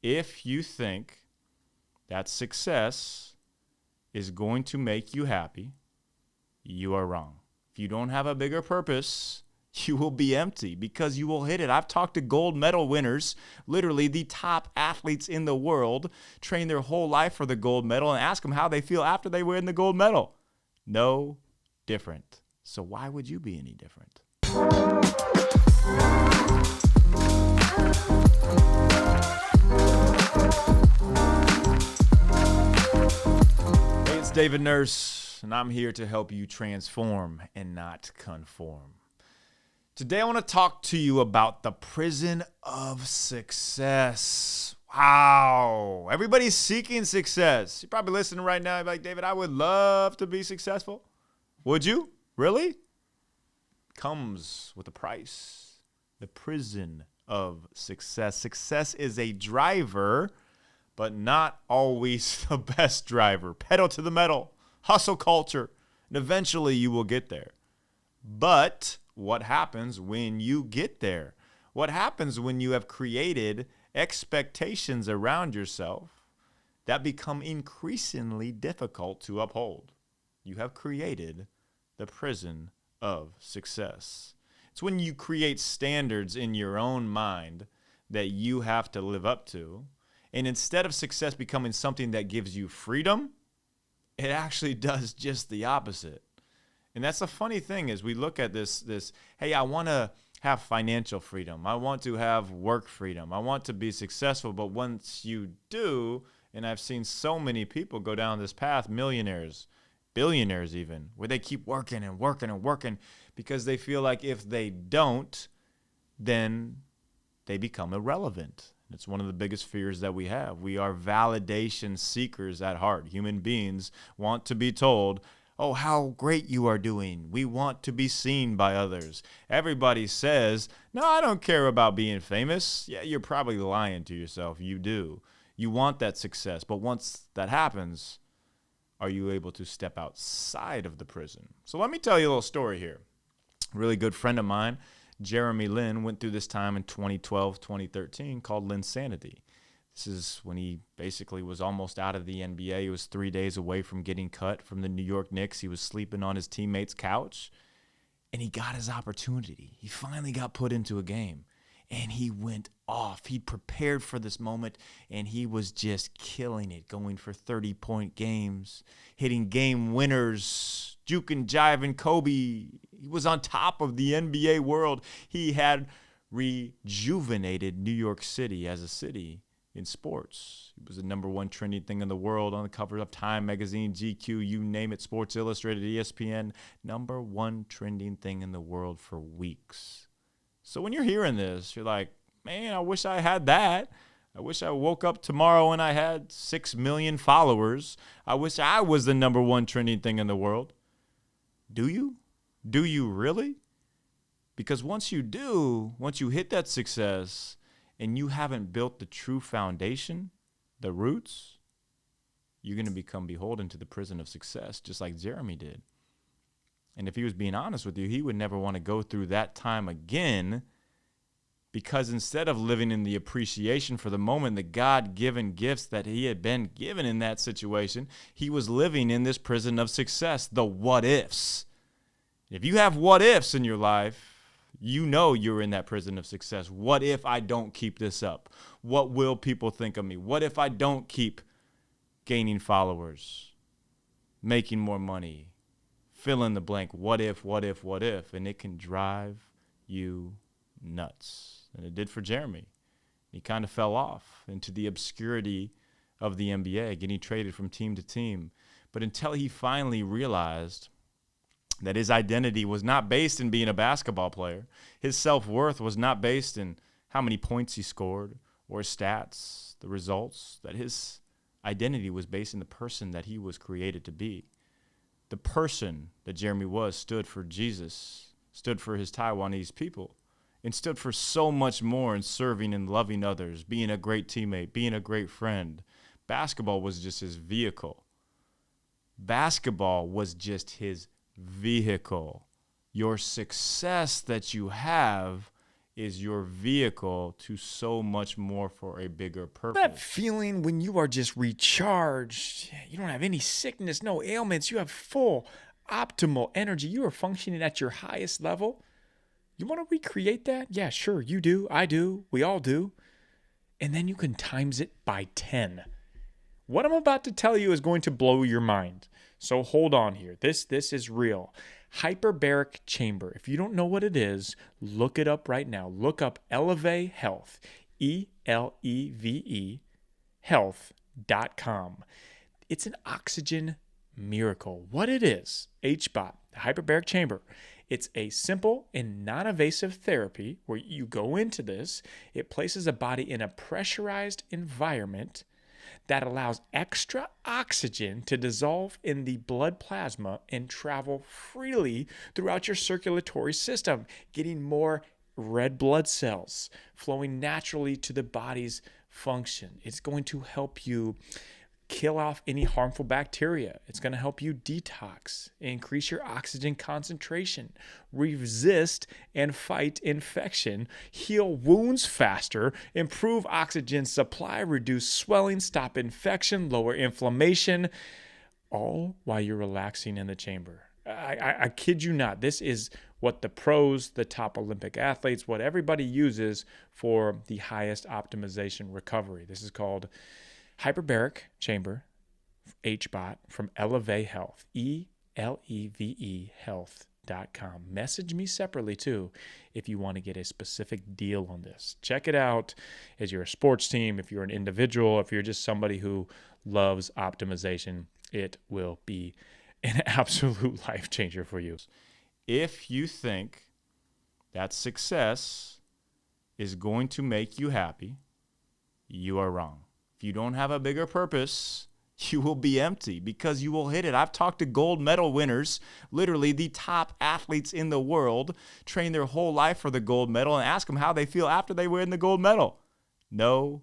if you think that success is going to make you happy, you are wrong. If you don't have a bigger purpose, you will be empty because you will hit it. I've talked to gold medal winners, literally the top athletes in the world, train their whole life for the gold medal, and ask them how they feel after they win the gold medal. No different. So why would you be any different? Hey, it's David Nurse, and I'm here to help you transform and not conform. Today, I want to talk to you about the prison of success. Wow. Everybody's seeking success. You're probably listening right now. You're like, David, I would love to be successful. Would you? Really? Comes with a price. The prison of success. Success is a driver, but not always the best driver. Pedal to the metal. Hustle culture. And eventually you will get there. But what happens when you get there? What happens when you have created expectations around yourself that become increasingly difficult to uphold? You have created the prison of success. It's when you create standards in your own mind that you have to live up to. And instead of success becoming something that gives you freedom, it actually does just the opposite. And that's the funny thing is we look at this, hey, I want to have financial freedom. I want to have work freedom. I want to be successful. But once you do, and I've seen so many people go down this path, millionaires, billionaires even, where they keep working and working and working because they feel like if they don't, then they become irrelevant. It's one of the biggest fears that we have. We are validation seekers at heart. Human beings want to be told, oh, how great you are doing. We want to be seen by others. Everybody says, no, I don't care about being famous. Yeah, you're probably lying to yourself. You do. You want that success. But once that happens, are you able to step outside of the prison? So let me tell you a little story here. A really good friend of mine, Jeremy Lin, went through this time in 2012, 2013 called Linsanity. This is when he basically was almost out of the NBA. He was 3 days away from getting cut from the New York Knicks. He was sleeping on his teammate's couch, and he got his opportunity. He finally got put into a game, and he went off. He prepared for this moment, and he was just killing it, going for 30-point games, hitting game winners, juking, jiving Kobe. He was on top of the NBA world. He had rejuvenated New York City as a city in sports. It was the number one trending thing in the world on the cover of Time magazine, GQ, you name it, Sports Illustrated, ESPN, number one trending thing in the world for weeks. So when you're hearing this, you're like, man, I wish I had that. I wish I woke up tomorrow and I had 6 million followers. I wish I was the number one trending thing in the world. Do you? Do you really? Because once you do, once you hit that success, and you haven't built the true foundation, the roots, you're going to become beholden to the prison of success, just like Jeremy did. And if he was being honest with you, he would never want to go through that time again, because instead of living in the appreciation for the moment, the God-given gifts that he had been given in that situation, he was living in this prison of success, the what-ifs. If you have what-ifs in your life, you know you're in that prison of success. What if I don't keep this up? What will people think of me? What if I don't keep gaining followers, making more money, fill in the blank? What if, what if, what if? And it can drive you nuts. And it did for Jeremy. He kind of fell off into the obscurity of the NBA, getting traded from team to team. But until he finally realized that his identity was not based in being a basketball player. His self-worth was not based in how many points he scored or his stats, the results, that his identity was based in the person that he was created to be. The person that Jeremy was stood for Jesus, stood for his Taiwanese people, and stood for so much more in serving and loving others, being a great teammate, being a great friend. Basketball was just his vehicle. Basketball was just his vehicle. Your success that you have is your vehicle to so much more for a bigger purpose. That feeling when you are just recharged, you don't have any sickness, no ailments, you have full, optimal energy, you are functioning at your highest level. You want to recreate that? Yeah, sure, you do, I do, we all do. And then you can times it by 10. What I'm about to tell you is going to blow your mind. So hold on here. This is real. Hyperbaric chamber. If you don't know what it is, look it up right now. Look up Eleve Health, ELEVE health.com. It's an oxygen miracle. What it is, HBOT, the hyperbaric chamber. It's a simple and non-invasive therapy where you go into this. It places a body in a pressurized environment that allows extra oxygen to dissolve in the blood plasma and travel freely throughout your circulatory system, getting more red blood cells flowing naturally to the body's function. It's going to help you kill off any harmful bacteria. It's going to help you detox, increase your oxygen concentration, resist and fight infection, heal wounds faster, improve oxygen supply, reduce swelling, stop infection, lower inflammation, all while you're relaxing in the chamber. I kid you not. This is what the pros, the top Olympic athletes, what everybody uses for the highest optimization recovery. This is called Hyperbaric Chamber, HBOT, from Eleve Health, ELEVE health.com. Message me separately, too, if you want to get a specific deal on this. Check it out as you're a sports team, if you're an individual, if you're just somebody who loves optimization. It will be an absolute life changer for you. If you think that success is going to make you happy, you are wrong. If you don't have a bigger purpose, you will be empty because you will hit it. I've talked to gold medal winners, literally the top athletes in the world, train their whole life for the gold medal, and ask them how they feel after they win the gold medal. No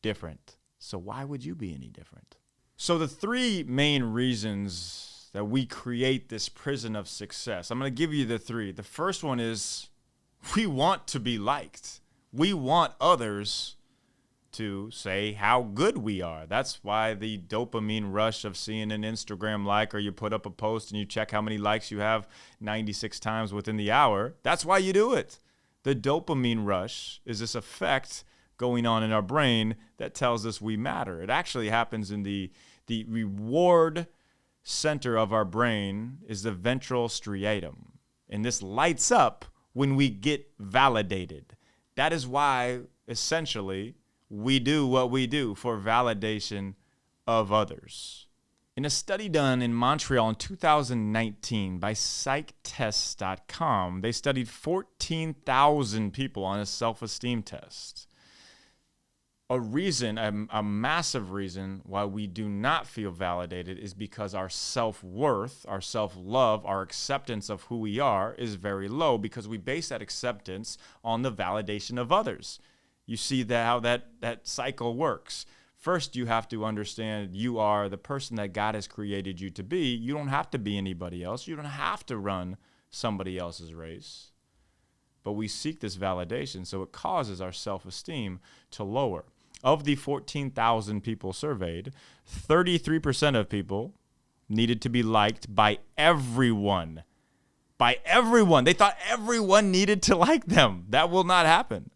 different. So why would you be any different? So the three main reasons that we create this prison of success, I'm going to give you the three. The first one is we want to be liked. We want others to say how good we are. That's why the dopamine rush of seeing an Instagram like, or you put up a post and you check how many likes you have 96 times within the hour. That's why you do it. The dopamine rush is this effect going on in our brain that tells us we matter. It actually happens in the reward center of our brain is the ventral striatum. And this lights up when we get validated. That is why, essentially, we do what we do for validation of others. In a study done in Montreal in 2019 by psychtests.com, they studied 14,000 people on a self-esteem test. A massive reason why we do not feel validated is because our self-worth, our self-love, our acceptance of who we are is very low because we base that acceptance on the validation of others. You see how that cycle works. First, you have to understand you are the person that God has created you to be. You don't have to be anybody else. You don't have to run somebody else's race. But we seek this validation, so it causes our self-esteem to lower. Of the 14,000 people surveyed, 33% of people needed to be liked by everyone. By everyone. They thought everyone needed to like them. That will not happen.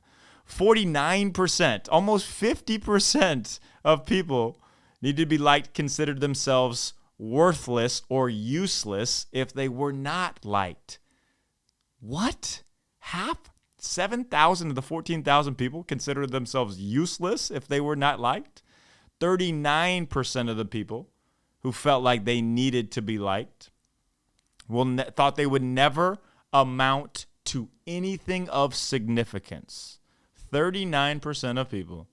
49%, almost 50% of people needed to be liked, considered themselves worthless or useless if they were not liked. What? Half? 7,000 of the 14,000 people considered themselves useless if they were not liked. 39% of the people who felt like they needed to be liked thought they would never amount to anything of significance. 39% of people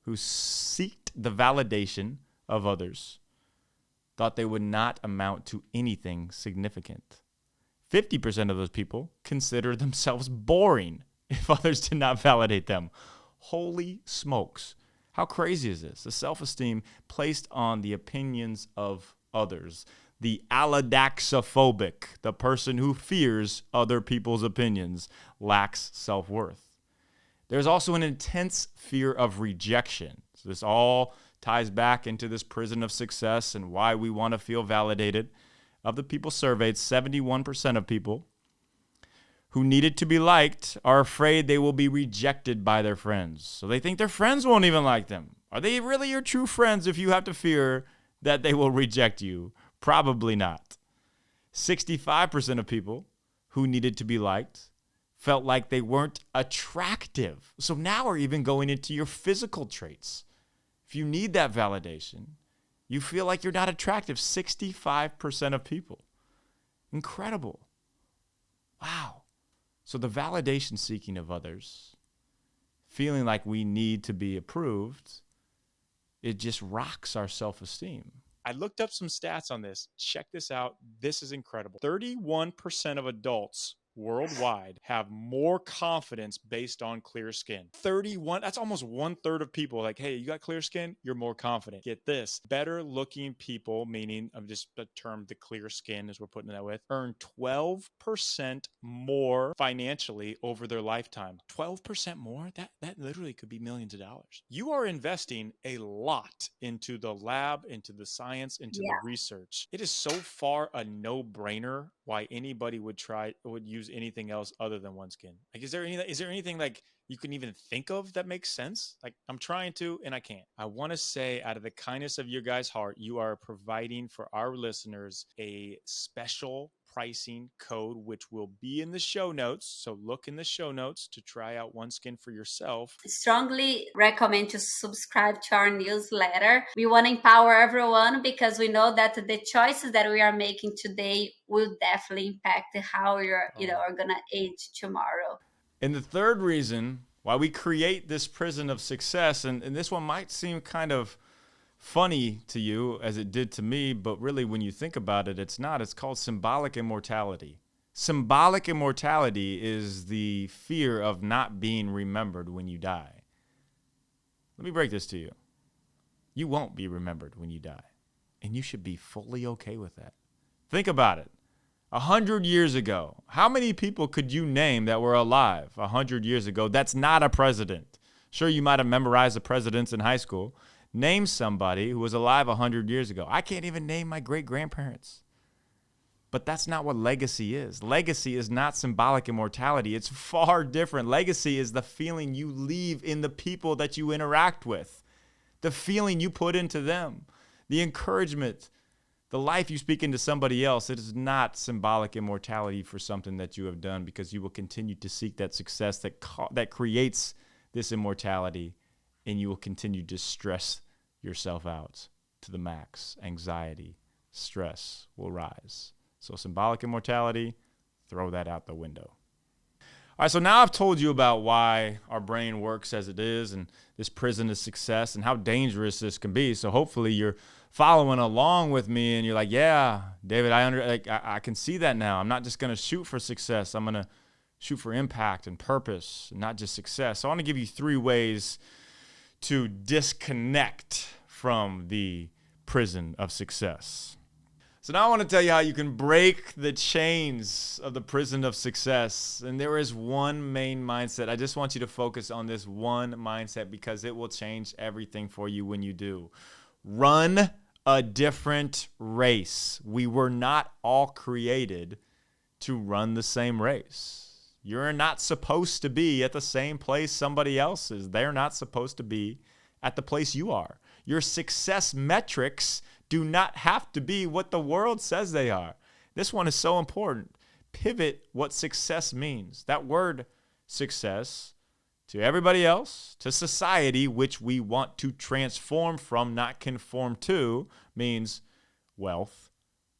who seeked the validation of others thought they would not amount to anything significant. 50% of those people consider themselves boring if others did not validate them. Holy smokes. How crazy is this? The self-esteem placed on the opinions of others. The allodaxophobic, the person who fears other people's opinions, lacks self-worth. There's also an intense fear of rejection. So this all ties back into this prison of success and why we want to feel validated. Of the people surveyed, 71% of people who needed to be liked are afraid they will be rejected by their friends. So they think their friends won't even like them. Are they really your true friends if you have to fear that they will reject you? Probably not. 65% of people who needed to be liked felt like they weren't attractive. So now we're even going into your physical traits. If you need that validation, you feel like you're not attractive. 65% of people. Incredible. Wow. So the validation seeking of others, feeling like we need to be approved, it just rocks our self-esteem. I looked up some stats on this. Check this out. This is incredible. 31% of adults worldwide have more confidence based on clear skin. 31, that's almost 1/3 of people. Like, hey, you got clear skin, you're more confident. Get this, better looking people, meaning of just the term, the clear skin as we're putting that with, earn 12% more financially over their lifetime. 12% more? That literally could be millions of dollars. You are investing a lot into the lab, into the science, into the research. It is so far a no-brainer why anybody would use anything else other than OneSkin. Like, is there anything like you can even think of that makes sense? Like, I'm trying to and I can't. I want to say, out of the kindness of your guys' heart, you are providing for our listeners a special pricing code, which will be in the show notes. So look in the show notes to try out OneSkin for yourself. Strongly recommend to subscribe to our newsletter. We want to empower everyone because we know that the choices that we are making today will definitely impact how you're are gonna age tomorrow. And the third reason why we create this prison of success, and this one might seem kind of funny to you as it did to me, but really when you think about it, it's not. It's called symbolic immortality. Symbolic immortality is the fear of not being remembered when you die. Let me break this to you. You won't be remembered when you die, and you should be fully okay with that. Think about it. 100 years ago, how many people could you name that were alive 100 years ago that's not a president? Sure, you might have memorized the presidents in high school. Name somebody who was alive 100 years ago. I can't even name my great-grandparents. But that's not what legacy is. Legacy is not symbolic immortality. It's far different. Legacy is the feeling you leave in the people that you interact with, the feeling you put into them, the encouragement, the life you speak into somebody else. It is not symbolic immortality for something that you have done, because you will continue to seek that success that creates this immortality, and you will continue to stress yourself out to the max. Anxiety, stress will rise. So symbolic immortality, throw that out the window. All right, so now I've told you about why our brain works as it is, and this prison of success, and how dangerous this can be. So hopefully you're following along with me, and you're like, yeah, David, I can see that now. I'm not just going to shoot for success. I'm going to shoot for impact and purpose, not just success. So I want to give you 3 ways to disconnect from the prison of success. So now I want to tell you how you can break the chains of the prison of success. And there is one main mindset. I just want you to focus on this one mindset, because it will change everything for you when you do. Run a different race. We were not all created to run the same race. You're not supposed to be at the same place somebody else is. They're not supposed to be at the place you are. Your success metrics do not have to be what the world says they are. This one is so important. Pivot what success means. That word success, to everybody else, to society, which we want to transform from, not conform to, means wealth,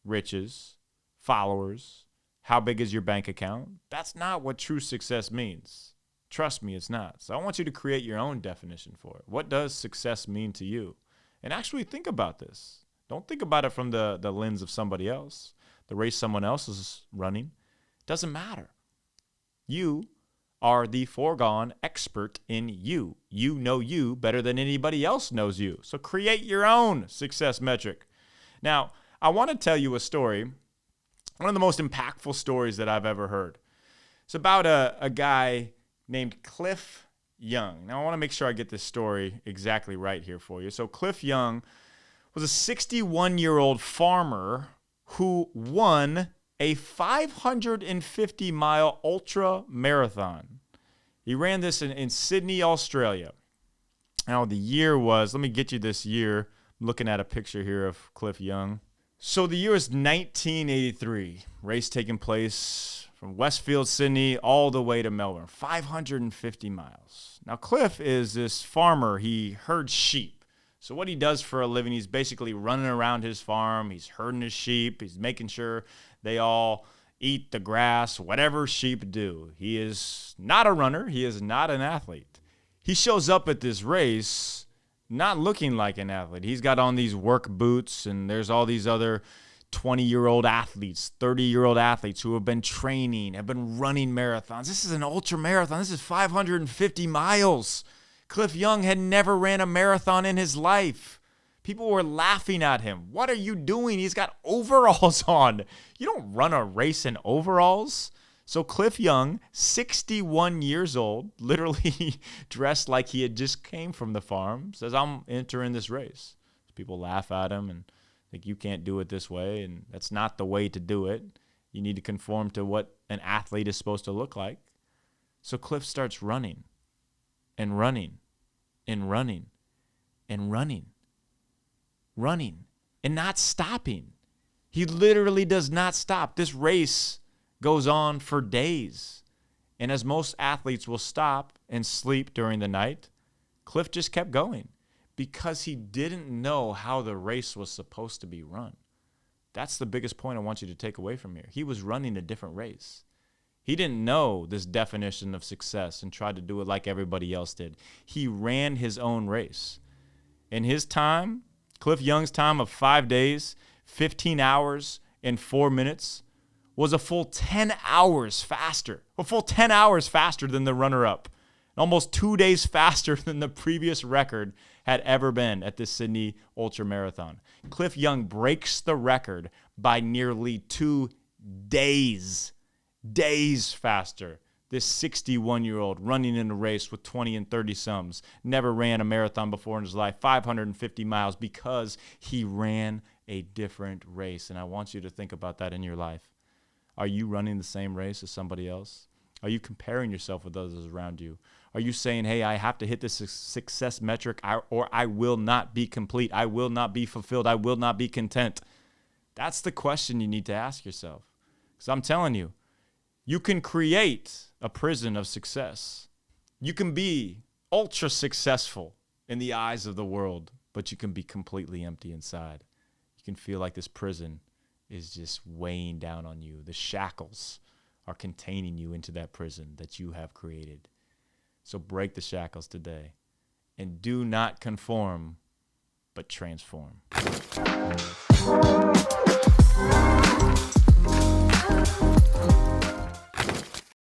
riches, followers. How big is your bank account? That's not what true success means. Trust me, it's not. So I want you to create your own definition for it. What does success mean to you? And actually think about this. Don't think about it from the lens of somebody else, the race someone else is running. It doesn't matter. You are the foregone expert in you. You know you better than anybody else knows you. So create your own success metric. Now, I want to tell you a story, one of the most impactful stories that I've ever heard. It's about a guy named Cliff Young. Now, I want to make sure I get this story exactly right here for you. So Cliff Young was a 61-year-old farmer who won a 550-mile ultra marathon. He ran this in Sydney, Australia. Now, the year was, let me get you this year. I'm looking at a picture here of Cliff Young. So the year is 1983. Race taking place from Westfield, Sydney, all the way to Melbourne. 550 miles. Now, Cliff is this farmer. He herds sheep. So what he does for a living, he's basically running around his farm. He's herding his sheep. He's making sure they all eat the grass, whatever sheep do. He is not a runner. He is not an athlete. He shows up at this race not looking like an athlete. He's got on these work boots, and there's all these other 20-year-old athletes, 30-year-old athletes who have been training, have been running marathons. This is an ultra marathon. This is 550 miles. Cliff Young had never ran a marathon in his life. People were laughing at him. What are you doing? He's got overalls on. You don't run a race in overalls. So Cliff Young, 61 years old, literally dressed like he had just came from the farm, says, I'm entering this race. People laugh at him and think you can't do it this way, and that's not the way to do it. You need to conform to what an athlete is supposed to look like. So Cliff starts running and running and running and running, running and not stopping. He literally does not stop. This race goes on for days. And as most athletes will stop and sleep during the night, Cliff just kept going because he didn't know how the race was supposed to be run. That's the biggest point I want you to take away from here. He was running a different race. He didn't know this definition of success and tried to do it like everybody else did. He ran his own race. In his time, Cliff Young's time of 5 days, 15 hours, and 4 minutes, was a full 10 hours faster. A full 10 hours faster than the runner-up. Almost 2 days faster than the previous record had ever been at the Sydney Ultra Marathon. Cliff Young breaks the record by nearly 2 days. Days faster. This 61-year-old running in a race with 20 and 30 sums. Never ran a marathon before in his life. 550 miles because he ran a different race. And I want you to think about that in your life. Are you running the same race as somebody else? Are you comparing yourself with others around you? Are you saying, hey, I have to hit this success metric or I will not be complete. I will not be fulfilled. I will not be content. That's the question you need to ask yourself. Because I'm telling you, you can create a prison of success. You can be ultra successful in the eyes of the world, but you can be completely empty inside. You can feel like this prison is just weighing down on you. The shackles are containing you into that prison that you have created. So break the shackles today and do not conform, but transform.